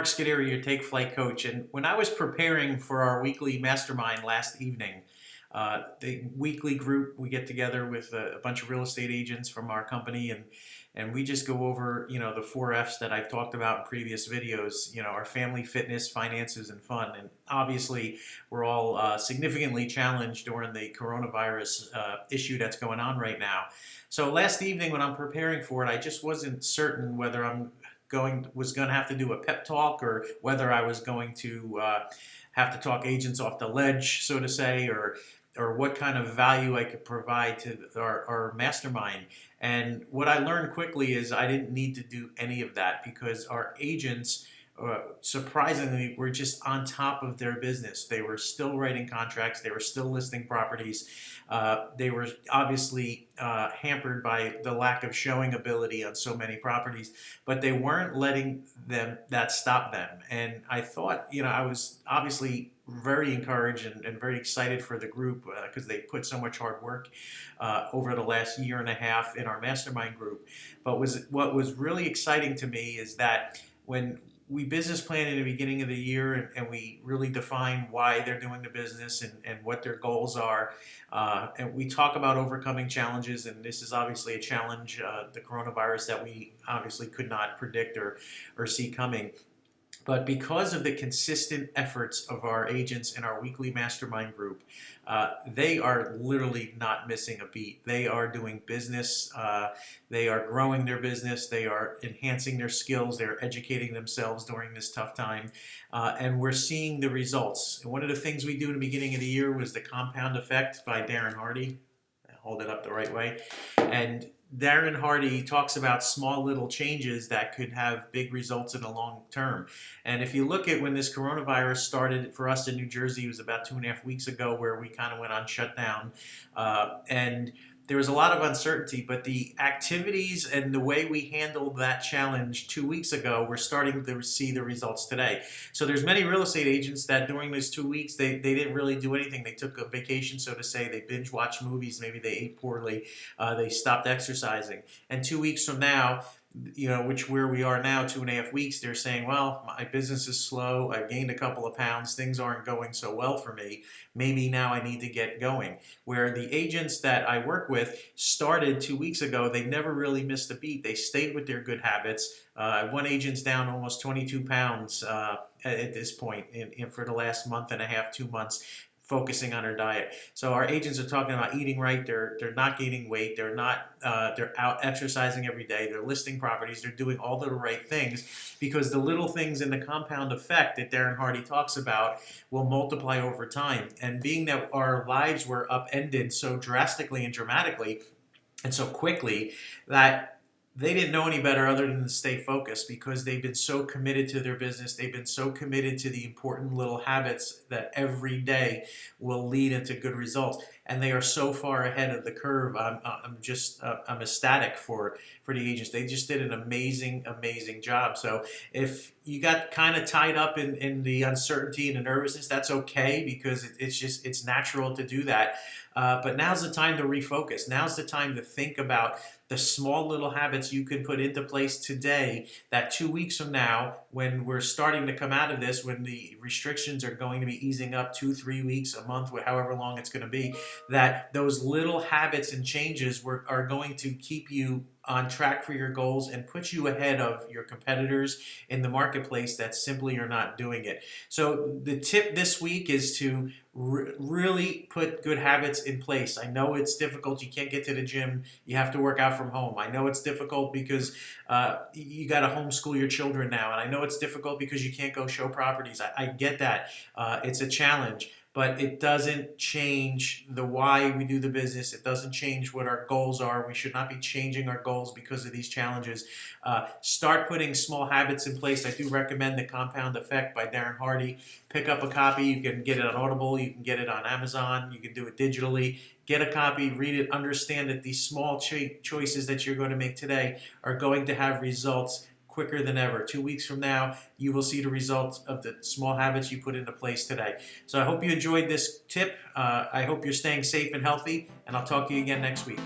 Mark Scuderi, your Take Flight coach. And when I was preparing for our weekly mastermind last evening, the weekly group, we get together with a bunch of real estate agents from our company, and we just go over, the 4 F's that I've talked about in previous videos, our family, fitness, finances, and fun. And obviously, we're all significantly challenged during the coronavirus issue that's going on right now. So last evening when I'm preparing for it, I just wasn't certain whether was going to have to do a pep talk, or whether I was going to have to talk agents off the ledge, so to say, or what kind of value I could provide to our mastermind. And what I learned quickly is I didn't need to do any of that, because our agents, surprisingly, were just on top of their business. They were still writing contracts. They were still listing properties. They were obviously hampered by the lack of showing ability on so many properties, but they weren't letting that stop them. And I thought, I was obviously very encouraged and very excited for the group, because they put so much hard work over the last year and a half in our mastermind group. But what was really exciting to me is that when we business plan in the beginning of the year, and we really define why they're doing the business and what their goals are. And we talk about overcoming challenges, and this is obviously a challenge, the coronavirus, that we obviously could not predict or see coming. But because of the consistent efforts of our agents in our weekly mastermind group, they are literally not missing a beat. They are doing business. They are growing their business. They are enhancing their skills. They're educating themselves during this tough time. And we're seeing the results. And one of the things we do in the beginning of the year was the compound effect by Darren Hardy. Hold it up the right way. And Darren Hardy talks about small little changes that could have big results in the long term. And if you look at when this coronavirus started for us in New Jersey, it was about 2.5 weeks ago, where we kind of went on shutdown. And there was a lot of uncertainty, but the activities and the way we handled that challenge 2 weeks ago, we're starting to see the results today. So there's many real estate agents that during those 2 weeks, they didn't really do anything. They took a vacation, so to say. They binge watched movies. Maybe they ate poorly. They stopped exercising. And 2 weeks from now, where we are now, 2.5 weeks, they're saying, well, my business is slow. I've gained a couple of pounds. Things aren't going so well for me. Maybe now I need to get going. Where the agents that I work with started 2 weeks ago, they never really missed a beat. They stayed with their good habits. One agent's down almost 22 pounds at this point for the last month and a half, 2 months, focusing on her diet. So our agents are talking about eating right. They're not gaining weight. They're out exercising every day. They're listing properties. They're doing all the right things, because the little things in the compound effect that Darren Hardy talks about will multiply over time. And being that our lives were upended so drastically and dramatically and so quickly, that they didn't know any better other than to stay focused, because they've been so committed to their business. They've been so committed to the important little habits that every day will lead into good results. And they are so far ahead of the curve. I'm ecstatic for the agents. They just did an amazing job. So if you got kind of tied up in the uncertainty and the nervousness, that's okay, because it's natural to do that. But now's the time to refocus. Now's the time to think about the small little habits you can put into place today, that 2 weeks from now, when we're starting to come out of this, when the restrictions are going to be easing up 2-3 weeks, a month, however long it's going to be, that those little habits and changes are going to keep you on track for your goals and put you ahead of your competitors in the marketplace that simply are not doing it. So the tip this week is to really put good habits in place. I know it's difficult. You can't get to the gym. You have to work out from home. I know it's difficult because you got to homeschool your children now. And I know it's difficult because you can't go show properties. I get that. It's a challenge. But it doesn't change the why we do the business. It doesn't change what our goals are. We should not be changing our goals because of these challenges. Start putting small habits in place. I do recommend The Compound Effect by Darren Hardy. Pick up a copy. You can get it on Audible. You can get it on Amazon. You can do it digitally. Get a copy, read it, understand that these small choices that you're going to make today are going to have results quicker than ever. 2 weeks from now, you will see the results of the small habits you put into place today. So I hope you enjoyed this tip. I hope you're staying safe and healthy, and I'll talk to you again next week.